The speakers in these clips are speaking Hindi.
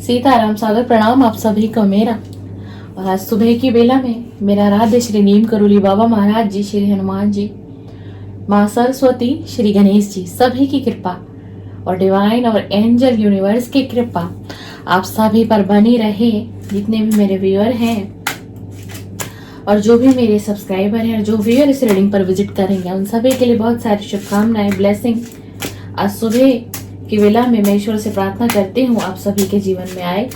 सीताराम सागर प्रणाम आप सभी को मेरा। और आज सुबह की बेला में मेरा आराध्य श्री नीम करोली बाबा महाराज जी, श्री हनुमान जी, माँ सरस्वती, श्री गणेश जी, सभी की कृपा और डिवाइन और एंजल यूनिवर्स की कृपा आप सभी पर बनी रहे। जितने भी मेरे व्यूअर हैं और जो भी मेरे सब्सक्राइबर हैं और जो व्यूअर इस रीडिंग पर विजिट करेंगे, उन सभी के लिए बहुत सारी शुभकामनाएं, ब्लेसिंग। आज सुबह की वेला में मैं ईश्वर से प्रार्थना करती हूँ आप सभी के जीवन में आए।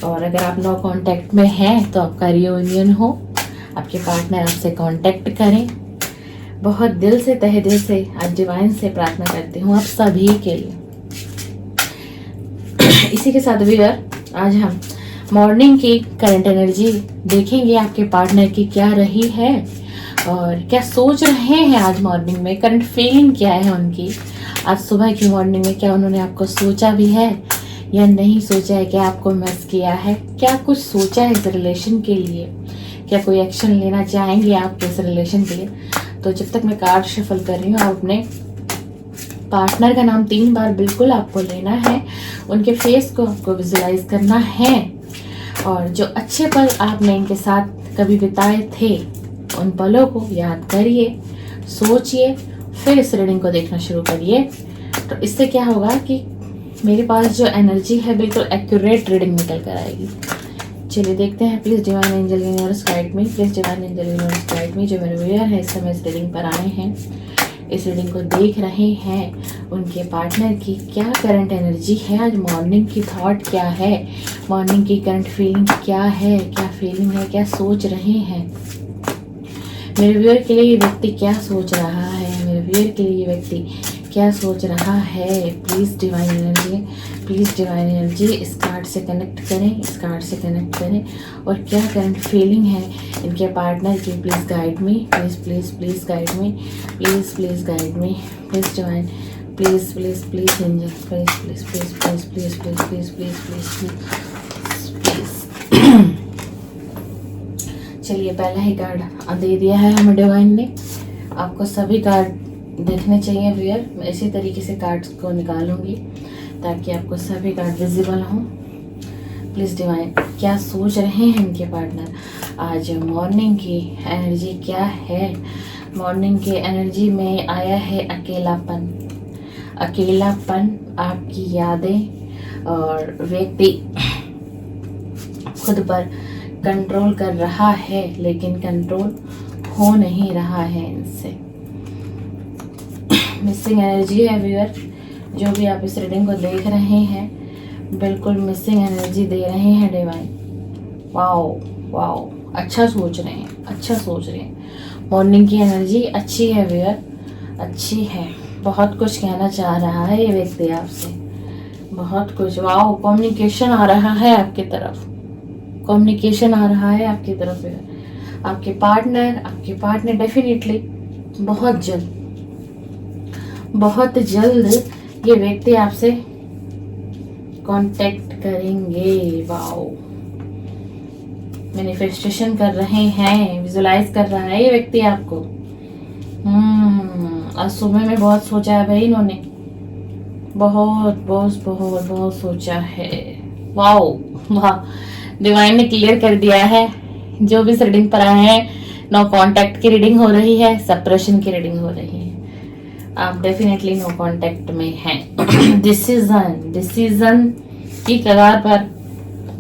और अगर आप नो कांटेक्ट में हैं तो आपका रियूनियन हो, आपके पार्टनर आपसे कांटेक्ट करें। बहुत दिल से, तहे दिल से आज डिवाइन से प्रार्थना करती हूँ आप सभी के लिए। इसी के साथ व्यूअर, आज हम मॉर्निंग की करंट एनर्जी देखेंगे। आपके पार्टनर की क्या रही है और क्या सोच रहे हैं आज मॉर्निंग में, करंट फीलिंग क्या है उनकी। आज सुबह की मॉर्निंग में क्या उन्होंने आपको सोचा भी है या नहीं सोचा है, क्या आपको मिस किया है, क्या कुछ सोचा है इस रिलेशन के लिए, क्या कोई एक्शन लेना चाहेंगे आप इस रिलेशन के लिए। तो जब तक मैं कार्ड शफल कर रही हूँ, आप अपने पार्टनर का नाम 3 बार बिल्कुल आपको लेना है, उनके फेस को आपको विजुलाइज करना है और जो अच्छे पल आपने इनके साथ कभी बिताए थे उन पलों को याद करिए, सोचिए, फिर इस रीडिंग को देखना शुरू करिए। तो इससे क्या होगा कि मेरे पास जो एनर्जी है बिल्कुल एक्यूरेट रीडिंग निकल कर आएगी। चलिए देखते हैं। Please divine angel universe guide me, please divine angel universe guide me. जो मेरे व्यूअर है इस समय इस रीडिंग पर आए हैं, इस रीडिंग को देख रहे हैं, उनके पार्टनर की क्या करंट एनर्जी है, आज मॉर्निंग की थॉट क्या है, मॉर्निंग की करंट फीलिंग क्या है, क्या फीलिंग है, क्या सोच रहे हैं। मेरे व्यूअर के लिए ये व्यक्ति क्या सोच रहा है, मेरे व्यूअर के लिए ये व्यक्ति क्या सोच रहा है। Please divine energy, please divine energy इस कार्ड से कनेक्ट करें, इस कार्ड से कनेक्ट करें और क्या करंट फीलिंग है इनके पार्टनर की। Please guide me, please please please guide me, please please guide me, please divine, please please please angel, please please please please please please please please please please. चलिए पहला ही कार्ड दे दिया है हमें डिवाइन ने। आपको सभी कार्ड देखने चाहिए व्यूअर, मैं इसी तरीके से कार्ड्स को निकालूंगी ताकि आपको सभी कार्ड विजिबल हों। प्लीज डिवाइन, क्या सोच रहे हैं इनके पार्टनर, आज मॉर्निंग की एनर्जी क्या है। मॉर्निंग की एनर्जी में आया है अकेलापन, अकेलापन, आपकी यादें और व्यक्ति खुद पर कंट्रोल कर रहा है लेकिन कंट्रोल हो नहीं रहा है इनसे। मिसिंग एनर्जी है व्यूअर, जो भी आप इस रीडिंग को देख रहे हैं बिल्कुल मिसिंग एनर्जी दे रहे हैं डिवाइन। वाओ वाओ, अच्छा सोच रहे हैं, अच्छा सोच रहे हैं। मॉर्निंग की एनर्जी अच्छी है व्यूअर, अच्छी है। बहुत कुछ कहना चाह रहा है ये व्यक्ति आपसे, बहुत कुछ। वाओ, कम्युनिकेशन आ रहा है आपकी तरफ, कम्युनिकेशन आ रहा है आपकी तरफ। आपके पार्टनर डेफिनेटली बहुत जल्द ये व्यक्ति आपसे कांटेक्ट करेंगे। वाओ, मैनिफेस्टेशन कर रहे हैं, विजुलाइज कर रहा है ये व्यक्ति आपको। आज सुबह में बहुत सोचा है भाई इन्होंने, बहुत बहुत बहुत बहुत सोचा है। वाओ वाह, डिवाइन ने क्लियर कर दिया है। जो भी रीडिंग पर आए हैं, नो कांटेक्ट की रीडिंग हो रही है, सेपरेशन की रीडिंग हो रही है। आप डेफिनेटली नो कांटेक्ट में हैं। डिसीजन की कगार पर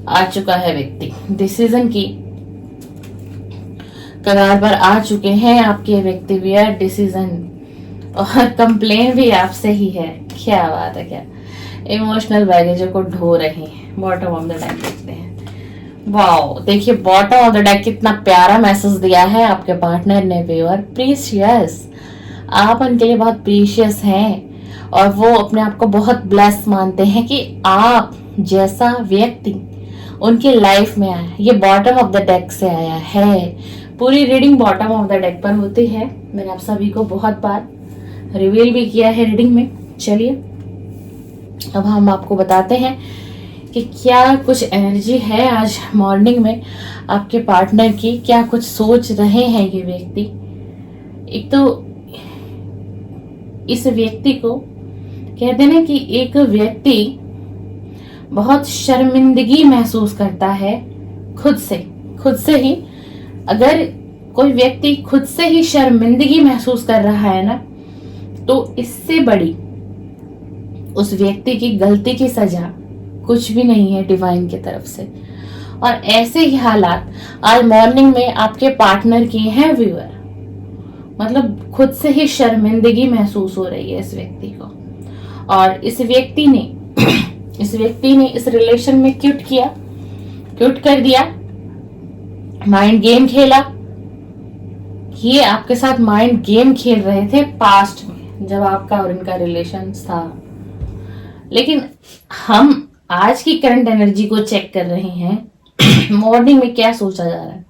आ चुका है व्यक्ति, डिसीजन की कगार पर आ चुके हैं आपके व्यक्ति भी है। डिसीजन और कंप्लेन भी आपसे ही है। क्या बात है, क्या इमोशनल बैगेजों को ढो रहे हैं। बॉटम ऑफ द डेक देखते हैं। वाओ, देखिए बॉटम ऑफ द डेक कितना प्यारा मैसेज दिया है आपके पार्टनर ने व्यूअर। प्रीशियस, आप उनके लिए बहुत प्रीशियस हैं और वो अपने आप को बहुत ब्लेस मानते हैं कि आप जैसा व्यक्ति उनकी लाइफ में आया। ये बॉटम ऑफ द डेक से आया है। पूरी reading bottom of the deck पर होती है। मैंने आप सभी को बहुत बार रिवील भी किया है रीडिंग में। चलिए अब हम आपको बताते हैं कि क्या कुछ एनर्जी है आज मॉर्निंग में आपके पार्टनर की, क्या कुछ सोच रहे हैं ये व्यक्ति। एक तो इस व्यक्ति को कहते हैं कि एक व्यक्ति बहुत शर्मिंदगी महसूस करता है खुद से ही। अगर कोई व्यक्ति खुद से ही शर्मिंदगी महसूस कर रहा है ना, तो इससे बड़ी उस व्यक्ति की गलती की सजा कुछ भी नहीं है डिवाइन की तरफ से। और ऐसे ही हालात आज मॉर्निंग में आपके पार्टनर के हैं व्यूअर। मतलब खुद से ही शर्मिंदगी महसूस हो रही है इस व्यक्ति को। और इस व्यक्ति ने इस रिलेशन में क्यूट कर दिया, माइंड गेम खेला। ये आपके साथ माइंड गेम खेल रहे थे पास्ट में, जब आपका और इनका रिलेशन था। लेकिन हम आज की करंट एनर्जी को चेक कर रहे हैं। मॉर्निंग में क्या सोचा जा रहा है?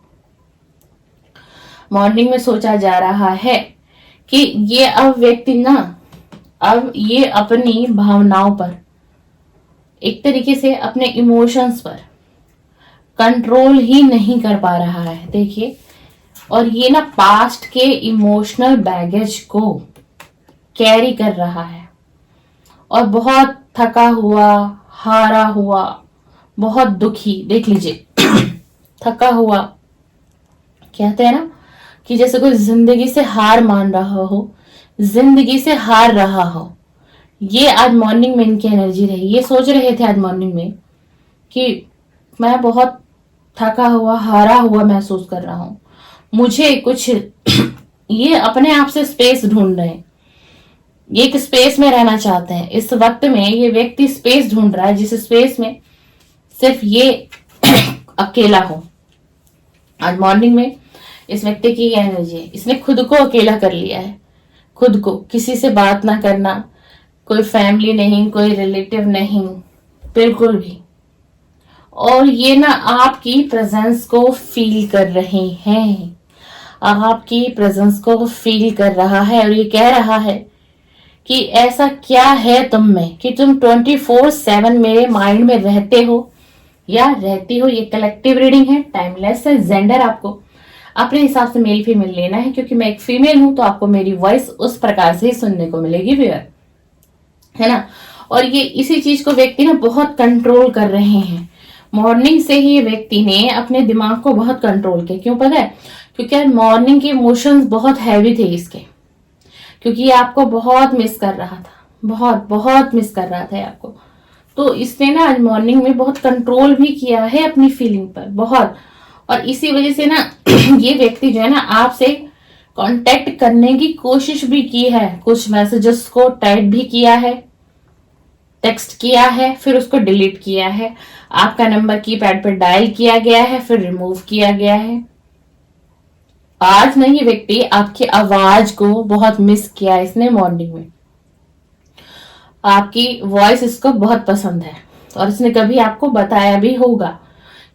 मॉर्निंग में सोचा जा रहा है कि ये अब ये अपनी भावनाओं पर, एक तरीके से अपने इमोशंस पर कंट्रोल ही नहीं कर पा रहा है। देखिए, और ये ना पास्ट के इमोशनल बैगेज को कैरी कर रहा है और बहुत थका हुआ, हारा हुआ, बहुत दुखी। देख लीजिए, थका हुआ, कहते हैं ना कि जैसे कोई जिंदगी से हार मान रहा हो, जिंदगी से हार रहा हो। ये आज मॉर्निंग में इनकी एनर्जी रही। ये सोच रहे थे आज मॉर्निंग में कि मैं बहुत थका हुआ, हारा हुआ महसूस कर रहा हूं, मुझे कुछ ये अपने आप से स्पेस ढूंढ रहे हैं, ये एक स्पेस में रहना चाहते हैं। इस वक्त में ये व्यक्ति स्पेस ढूंढ रहा है, जिस स्पेस में सिर्फ ये अकेला हो। आज मॉर्निंग में इस व्यक्ति की एनर्जी है, इसने खुद को अकेला कर लिया है। खुद को, किसी से बात ना करना, कोई फैमिली नहीं, कोई रिलेटिव नहीं, बिल्कुल भी। और ये ना आपकी प्रेजेंस को फील कर रहे हैं, आपकी प्रेजेंस को फील कर रहा है। और ये कह रहा है कि ऐसा क्या है तुम में कि तुम 24/7 मेरे माइंड में रहते हो या रहती हो। ये कलेक्टिव रीडिंग है, टाइमलेस है। जेंडर आपको अपने हिसाब से मेल फीमेल लेना है, क्योंकि मैं एक फीमेल हूं तो आपको मेरी वॉइस उस प्रकार से ही सुनने को मिलेगी व्यूअर, है ना। और ये इसी चीज को व्यक्ति ना बहुत कंट्रोल कर रहे हैं। मॉर्निंग से ही ये व्यक्ति ने अपने दिमाग को बहुत कंट्रोल किया। क्यों पता है? क्योंकि मॉर्निंग के इमोशंस बहुत हैवी थे इसके, क्योंकि ये आपको बहुत मिस कर रहा था, बहुत बहुत मिस कर रहा था आपको। तो इसने ना आज मॉर्निंग में बहुत कंट्रोल भी किया है अपनी फीलिंग पर, बहुत। और इसी वजह से ना ये व्यक्ति जो है ना आपसे कांटेक्ट करने की कोशिश भी की है, कुछ मैसेजेस को टाइप भी किया है, टेक्स्ट किया है, फिर उसको डिलीट किया है। आपका नंबर कीपैड पर डायल किया गया है, फिर रिमूव किया गया है। आज ना ये व्यक्ति आपकी आवाज को बहुत मिस किया इसने मॉर्निंग में। आपकी वॉइस इसको बहुत पसंद है और इसने कभी आपको बताया भी होगा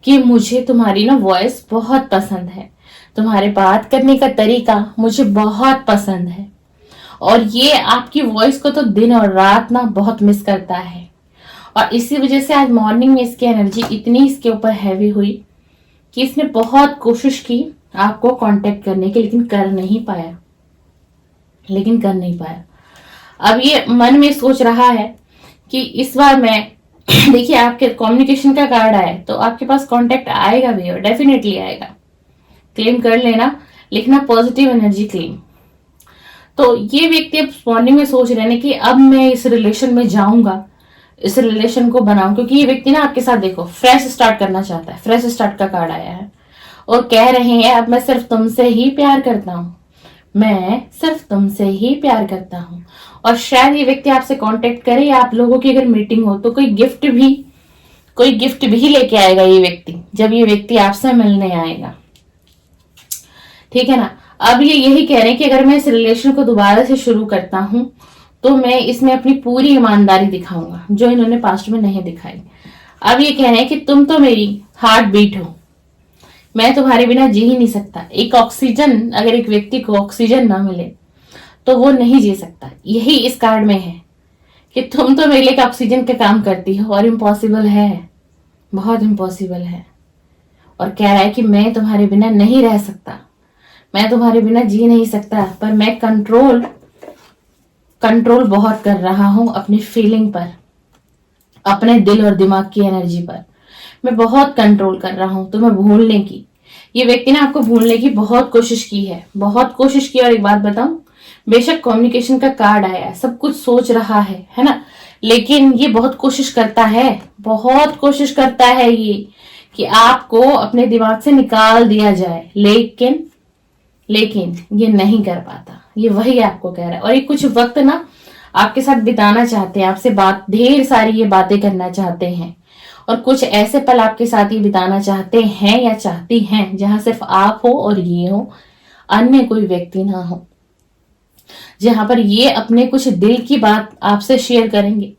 कि मुझे तुम्हारी ना वॉइस बहुत पसंद है, तुम्हारे बात करने का तरीका मुझे बहुत पसंद है। और ये आपकी वॉइस को तो दिन और रात ना बहुत मिस करता है। और इसी वजह से आज मॉर्निंग में इसकी एनर्जी इतनी इसके ऊपर हैवी हुई कि इसने बहुत कोशिश की आपको कांटेक्ट करने की, लेकिन कर नहीं पाया। अब ये मन में सोच रहा है कि इस बार मैं देखिए, आपके कम्युनिकेशन का कार्ड आया तो आपके पास कांटेक्ट आएगा भी, और डेफिनेटली आएगा। क्लेम कर लेना, लिखना पॉजिटिव एनर्जी क्लेम। तो ये व्यक्ति अब मॉर्निंग में सोच रहे हैं कि अब मैं इस रिलेशन में जाऊंगा, इस रिलेशन को बनाऊं, क्योंकि ये व्यक्ति ना आपके साथ देखो फ्रेश स्टार्ट करना चाहता है। फ्रेश स्टार्ट का कार्ड आया है और कह रहे हैं अब मैं सिर्फ तुमसे ही प्यार करता हूं, मैं सिर्फ तुमसे ही प्यार करता हूं। और शायद ये व्यक्ति आपसे कांटेक्ट करे, या आप लोगों की अगर मीटिंग हो तो कोई गिफ्ट भी लेके आएगा ये व्यक्ति, जब ये व्यक्ति आपसे मिलने आएगा, ठीक है ना। अब ये यही कह रहे हैं कि अगर मैं इस रिलेशन को दोबारा से शुरू करता हूं तो मैं इसमें अपनी पूरी ईमानदारी दिखाऊंगा, जो इन्होंने पास्ट में नहीं दिखाई। अब ये कह रहे हैं कि तुम तो मेरी हार्ट बीट हो, मैं तुम्हारे बिना जी ही नहीं सकता। एक ऑक्सीजन, अगर एक व्यक्ति को ऑक्सीजन ना मिले तो वो नहीं जी सकता। यही इस कार्ड में है कि तुम तो मेरे लिए ऑक्सीजन का काम करती हो, और इम्पॉसिबल है, बहुत इम्पॉसिबल है। और कह रहा है कि मैं तुम्हारे बिना नहीं रह सकता, मैं तुम्हारे बिना जी नहीं सकता, पर मैं कंट्रोल बहुत कर रहा हूं अपनी फीलिंग पर। अपने दिल और दिमाग की एनर्जी पर मैं बहुत कंट्रोल कर रहा हूं तुम्हें भूलने की। ये व्यक्ति ने आपको भूलने की बहुत कोशिश की है, बहुत कोशिश की। और एक बात बताऊं, बेशक कम्युनिकेशन का कार्ड आया है, सब कुछ सोच रहा है ना, लेकिन ये बहुत कोशिश करता है, बहुत कोशिश करता है ये कि आपको अपने दिमाग से निकाल दिया जाए, लेकिन लेकिन ये नहीं कर पाता। ये वही आपको कह रहा है। और ये कुछ वक्त ना आपके साथ बिताना चाहते हैं, आपसे बात ढेर सारी ये बातें करना चाहते हैं, और कुछ ऐसे पल आपके साथ ये बिताना चाहते हैं या चाहती हैं जहां सिर्फ आप हो और ये हो, अन्य कोई व्यक्ति ना हो, जहां पर ये अपने कुछ दिल की बात आपसे शेयर करेंगे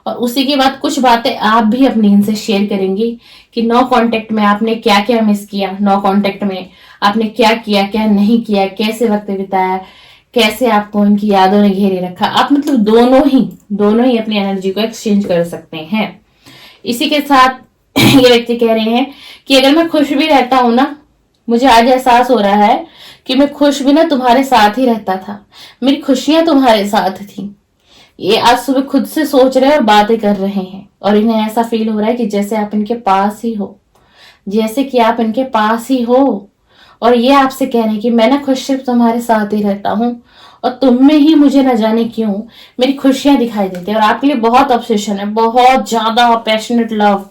और उसी के बाद कुछ बातें आप भी अपनी इनसे शेयर करेंगी कि नो कांटेक्ट में आपने क्या क्या मिस किया, नो कांटेक्ट में आपने क्या किया क्या नहीं किया, कैसे वक्त बिताया, कैसे आपको इनकी यादों ने घेरे रखा। आप मतलब दोनों ही अपनी एनर्जी को एक्सचेंज कर सकते हैं। इसी के साथ ये व्यक्ति कह रहे हैं कि अगर मैं खुश भी रहता हूं ना, मुझे आज एहसास हो रहा है कि मैं खुश भी ना तुम्हारे साथ ही रहता था, मेरी खुशियां तुम्हारे साथ थी। ये आज सुबह खुद से सोच रहे हैं और बातें कर रहे हैं, और इन्हें ऐसा फील हो रहा है कि जैसे आप इनके पास ही हो, जैसे कि आप इनके पास ही हो। और ये आपसे कह रहे हैं कि मैं ना खुश सिर्फ तुम्हारे साथ ही रहता हूँ, और तुम में ही मुझे न जाने क्यों मेरी खुशियां दिखाई देती है। और आपके लिए बहुत ऑब्सेशन है, बहुत ज्यादा पैशनेट लव,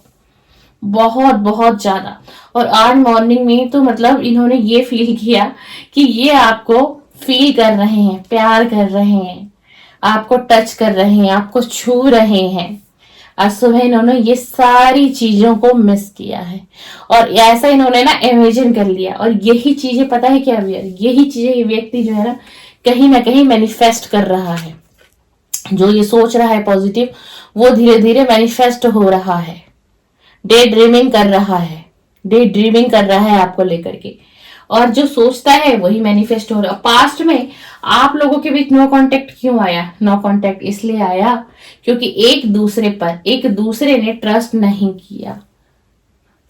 बहुत बहुत ज्यादा। और आज मॉर्निंग में तो मतलब इन्होंने ये फील किया कि ये आपको फील कर रहे हैं, प्यार कर रहे हैं, आपको टच कर रहे हैं, आपको छू रहे हैं। आज सुबह इन्होंने ये सारी चीजों को मिस किया है, और ऐसा इन्होंने ना इमेजिन कर लिया। और यही चीजें पता है क्या भैया, यही चीजें ये व्यक्ति जो है ना कहीं मैनिफेस्ट कर रहा है। जो ये सोच रहा है पॉजिटिव, वो धीरे धीरे मैनिफेस्ट हो रहा है। डे ड्रीमिंग कर रहा है, डे ड्रीमिंग कर रहा है आपको लेकर के। और जो सोचता है वही मैनिफेस्ट हो रहा है। पास्ट में आप लोगों के बीच नो कांटेक्ट क्यों आया? नो कांटेक्ट इसलिए आया क्योंकि एक दूसरे ने ट्रस्ट नहीं किया।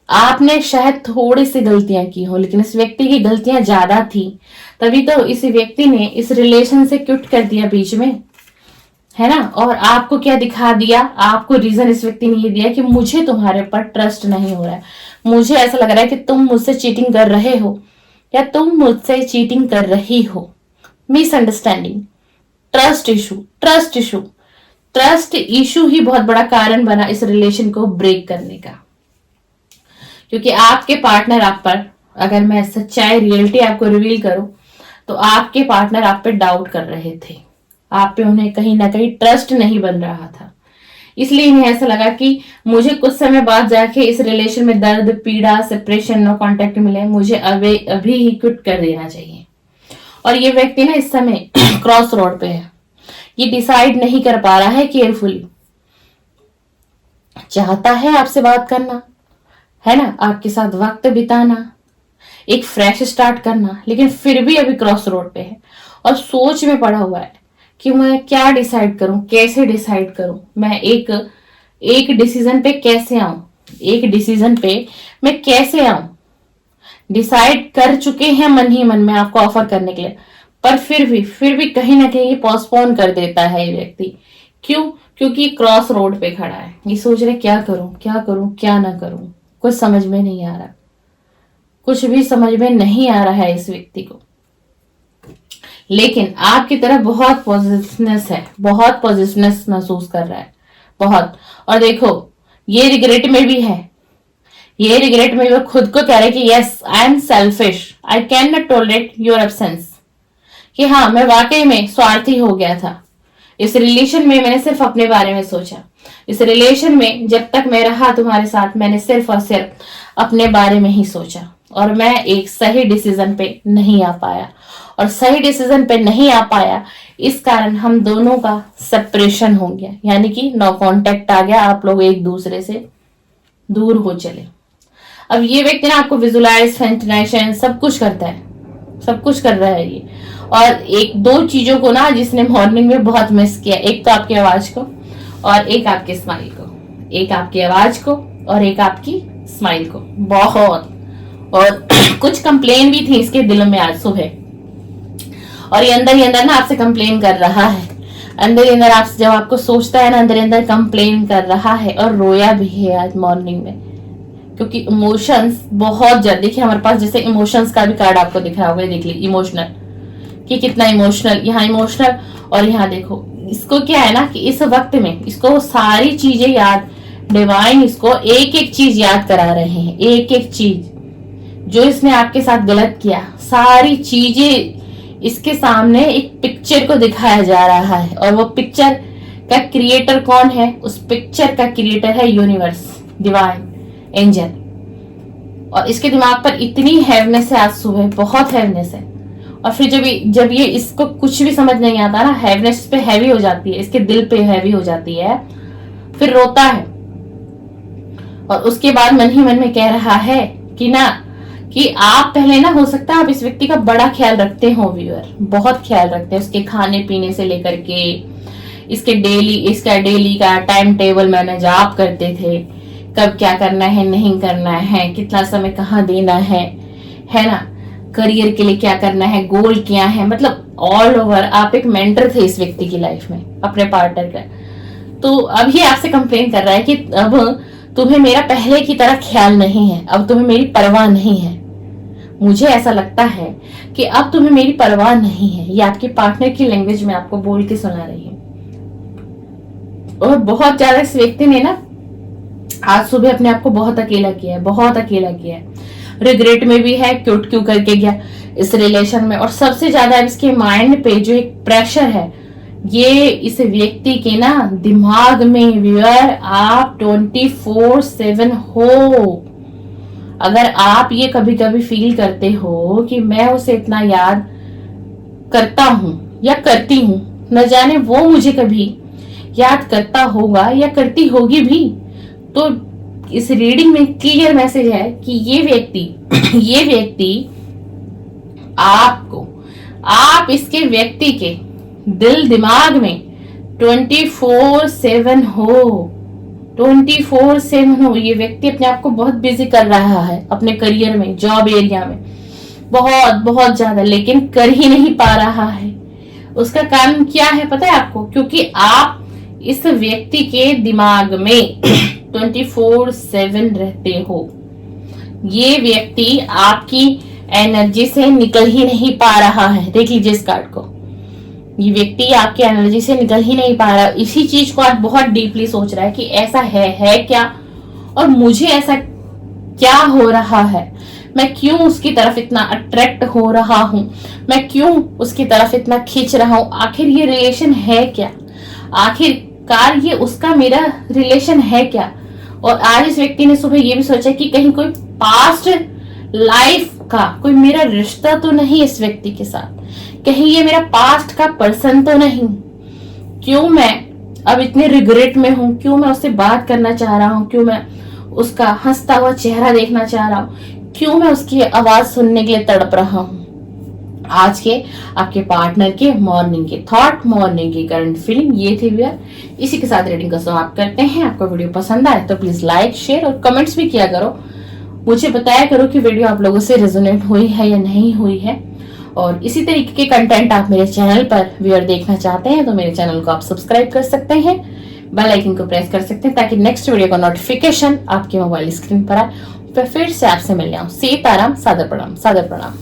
आपने शायद थोड़ी सी गलतियां की हो, लेकिन इस व्यक्ति की गलतियां ज्यादा थी, तभी तो इस व्यक्ति ने इस रिलेशन से क्विट कर दिया बीच में, है ना। और आपको क्या दिखा दिया? आपको रीजन इस व्यक्ति ने ये दिया कि मुझे तुम्हारे पर ट्रस्ट नहीं हो रहा है, मुझे ऐसा लग रहा है कि तुम मुझसे चीटिंग कर रहे हो या तुम मुझसे चीटिंग कर रही हो। मिसअंडरस्टैंडिंग, ट्रस्ट इशू ही बहुत बड़ा कारण बना इस रिलेशन को ब्रेक करने का। क्योंकि आपके पार्टनर आप पर, अगर मैं सच्चाई रियलिटी आपको रिवील करूं, तो आपके पार्टनर आप पे डाउट कर रहे थे, आप पे उन्हें कहीं ना कहीं ट्रस्ट नहीं बन रहा था। इसलिए इन्हें ऐसा लगा कि मुझे कुछ समय बाद जाके इस रिलेशन में दर्द, पीड़ा, सेपरेशन, नो कांटेक्ट मिले, मुझे अभी ही क्विट कर देना चाहिए। और ये व्यक्ति ना इस समय क्रॉस रोड पे है, ये डिसाइड नहीं कर पा रहा है केयरफुली। चाहता है आपसे बात करना, है ना, आपके साथ वक्त बिताना, एक फ्रेश स्टार्ट करना, लेकिन फिर भी अभी क्रॉस रोड पे है और सोच में पड़ा हुआ है कि मैं क्या डिसाइड करूं, कैसे डिसाइड करूं, मैं एक डिसीजन पे कैसे आऊं, एक डिसीजन पे मैं कैसे आऊं। डिसाइड कर चुके हैं मन ही मन में आपको ऑफर करने के लिए, पर फिर भी कहीं ना कहीं पोस्टपोन कर देता है ये व्यक्ति। क्यों? क्योंकि क्रॉस रोड पे खड़ा है, ये सोच रहे क्या करूं क्या ना करूं, कुछ समझ में नहीं आ रहा, कुछ भी समझ में नहीं आ रहा है इस व्यक्ति को। लेकिन आपकी तरफ बहुत पॉजिटिवनेस है, बहुत पॉजिटिवनेस महसूस कर रहा है, बहुत। और देखो ये रिग्रेट में भी है, ये रिग्रेट में वो खुद को कह रहे कि yes I am selfish, I can not tolerate your absence, कि हाँ मैं वाकई में स्वार्थी हो गया था। इस रिलेशन में मैंने सिर्फ अपने बारे में सोचा, इस रिलेशन में जब तक मैं रहा तुम्हारे साथ, मैंने सिर्फ और सिर्फ अपने बारे में ही सोचा, और मैं एक सही डिसीजन पे नहीं आ पाया। और सही डिसीजन पे नहीं आ पाया, इस कारण हम दोनों का सेपरेशन हो गया, यानी कि नो कांटेक्ट आ गया, आप लोग एक दूसरे से दूर हो चले। अब ये व्यक्ति ना आपको विजुलाइज, फैंटेनाइजेशन सब कुछ करता है, सब कुछ कर रहा है ये। और एक दो चीजों को ना जिसने मॉर्निंग में बहुत मिस किया, एक तो आपकी आवाज को और एक आपके स्माइल को, एक आपकी आवाज को और एक आपकी स्माइल को, बहुत। और कुछ कंप्लेन भी थी इसके दिल में आज सुबह, और ये अंदर ही अंदर ना आपसे कंप्लेन कर रहा है, अंदर ही अंदर आप जब आपको सोचता है ना, अंदर ही अंदर कंप्लेन कर रहा है और रोया भी है आज मॉर्निंग में, क्योंकि इमोशंस बहुत ज्यादा। देखिए हमारे पास जैसे इमोशंस का भी कार्ड आपको दिख रहा होगा, देख लीजिए इमोशनल, कि कितना इमोशनल, यहाँ इमोशनल, और यहाँ देखो इसको क्या है ना कि इस वक्त में इसको सारी चीजें याद, डिवाइन इसको एक एक चीज याद करा रहे हैं, एक एक चीज जो इसने आपके साथ गलत किया, सारी चीजें इसके सामने एक पिक्चर को दिखाया जा रहा है। और वो पिक्चर का क्रिएटर कौन है? उस पिक्चर का क्रिएटर है यूनिवर्स, डिवाइन, एंजल। और इसके दिमाग पर इतनी हैवनेस है आज सुबह, बहुत हैवनेस है। और फिर जब ये इसको कुछ भी समझ नहीं आता ना, हैवनेस पे हैवी हो जाती है, इसके दिल पे हैवी हो जाती है, फिर रोता है। और उसके बाद मन ही मन में कह रहा है कि ना कि आप पहले ना, हो सकता है आप इस व्यक्ति का बड़ा ख्याल रखते हो व्यूअर, बहुत ख्याल रखते हैं उसके खाने पीने से लेकर के इसका डेली का टाइम टेबल मैनेज आप करते थे, कब क्या करना है नहीं करना है, कितना समय कहाँ देना है ना, करियर के लिए क्या करना है, गोल क्या है, मतलब ऑल ओवर आप एक मेंटर थे इस व्यक्ति की लाइफ में, अपने पार्टनर का। तो अब ये आपसे कंप्लेन कर रहा है कि अब तुम्हें मेरा पहले की तरह ख्याल नहीं है, अब तुम्हें मेरी परवाह नहीं है। मुझे ऐसा लगता है कि अब तुम्हें मेरी परवाह नहीं है। ये आपके पार्टनर की लैंग्वेज में आपको बोल के सुना रही है। और बहुत ज्यादा इस व्यक्ति ने ना आज सुबह अपने आप को बहुत अकेला किया है, बहुत अकेला किया है। रिग्रेट में भी है, क्यों करके गया इस रिलेशन में। और सबसे ज्यादा इसके माइंड पे जो एक प्रेशर है, ये इस व्यक्ति के ना दिमाग में व्यूअर आप 24/7 हो। अगर आप ये कभी कभी फील करते हो कि मैं उसे इतना याद करता हूं या करती हूं, न जाने वो मुझे कभी याद करता होगा या करती होगी भी, तो इस रीडिंग में क्लियर मैसेज है कि ये व्यक्ति आपको, आप इसके व्यक्ति के दिल दिमाग में 24/7 हो, 24/7 हो। ये व्यक्ति अपने आप को बहुत बिजी कर रहा है अपने करियर में, जॉब एरिया में, बहुत ज्यादा, लेकिन कर ही नहीं पा रहा है। उसका कारण क्या है पता है आपको? क्योंकि आप इस व्यक्ति के दिमाग में 24/7 रहते हो। ये व्यक्ति आपकी एनर्जी से निकल ही नहीं पा रहा है। देख लीजिए इस कार्ड को, ये व्यक्ति आपकी एनर्जी से निकल ही नहीं पा रहा। इसी चीज को आज बहुत डीपली सोच रहा है कि ऐसा है क्या, और मुझे ऐसा क्या हो रहा है, मैं क्यों उसकी तरफ इतना अट्रैक्ट हो रहा हूं, मैं क्यों उसकी तरफ इतना खींच रहा हूं, आखिर ये रिलेशन है क्या, आखिरकार ये उसका मेरा रिलेशन है क्या। और आज इस व्यक्ति ने सुबह ये भी सोचा कि कहीं कोई पास्ट लाइफ का कोई मेरा रिश्ता तो नहीं इस व्यक्ति के साथ, कहीं ये मेरा पास्ट का पर्सन तो नहीं, क्यों मैं अब इतने रिग्रेट में हूं, क्यों मैं उससे बात करना चाह रहा हूं, क्यों मैं उसका हंसता हुआ चेहरा देखना चाह रहा हूं, क्यों मैं उसकी आवाज सुनने के लिए तड़प रहा हूं। आज के आपके पार्टनर के मॉर्निंग के थॉट, मॉर्निंग की करंट फीलिंग ये थे व्यूअर। इसी के साथ रीडिंग का समाप्त करते हैं। आपको वीडियो पसंद आए तो प्लीज लाइक, शेयर और कमेंट्स भी किया करो। मुझे बताया करो कि वीडियो आप लोगों से रेजोनेट हुई है या नहीं हुई है। और इसी तरीके के कंटेंट आप मेरे चैनल पर व्यूअर देखना चाहते हैं तो मेरे चैनल को आप सब्सक्राइब कर सकते हैं, बेल आइकन को प्रेस कर सकते हैं ताकि नेक्स्ट वीडियो का नोटिफिकेशन आपके मोबाइल स्क्रीन पर आए। फिर से आपसे मिल जाऊं। सीताराम, सादर प्रणाम, सादर प्रणाम।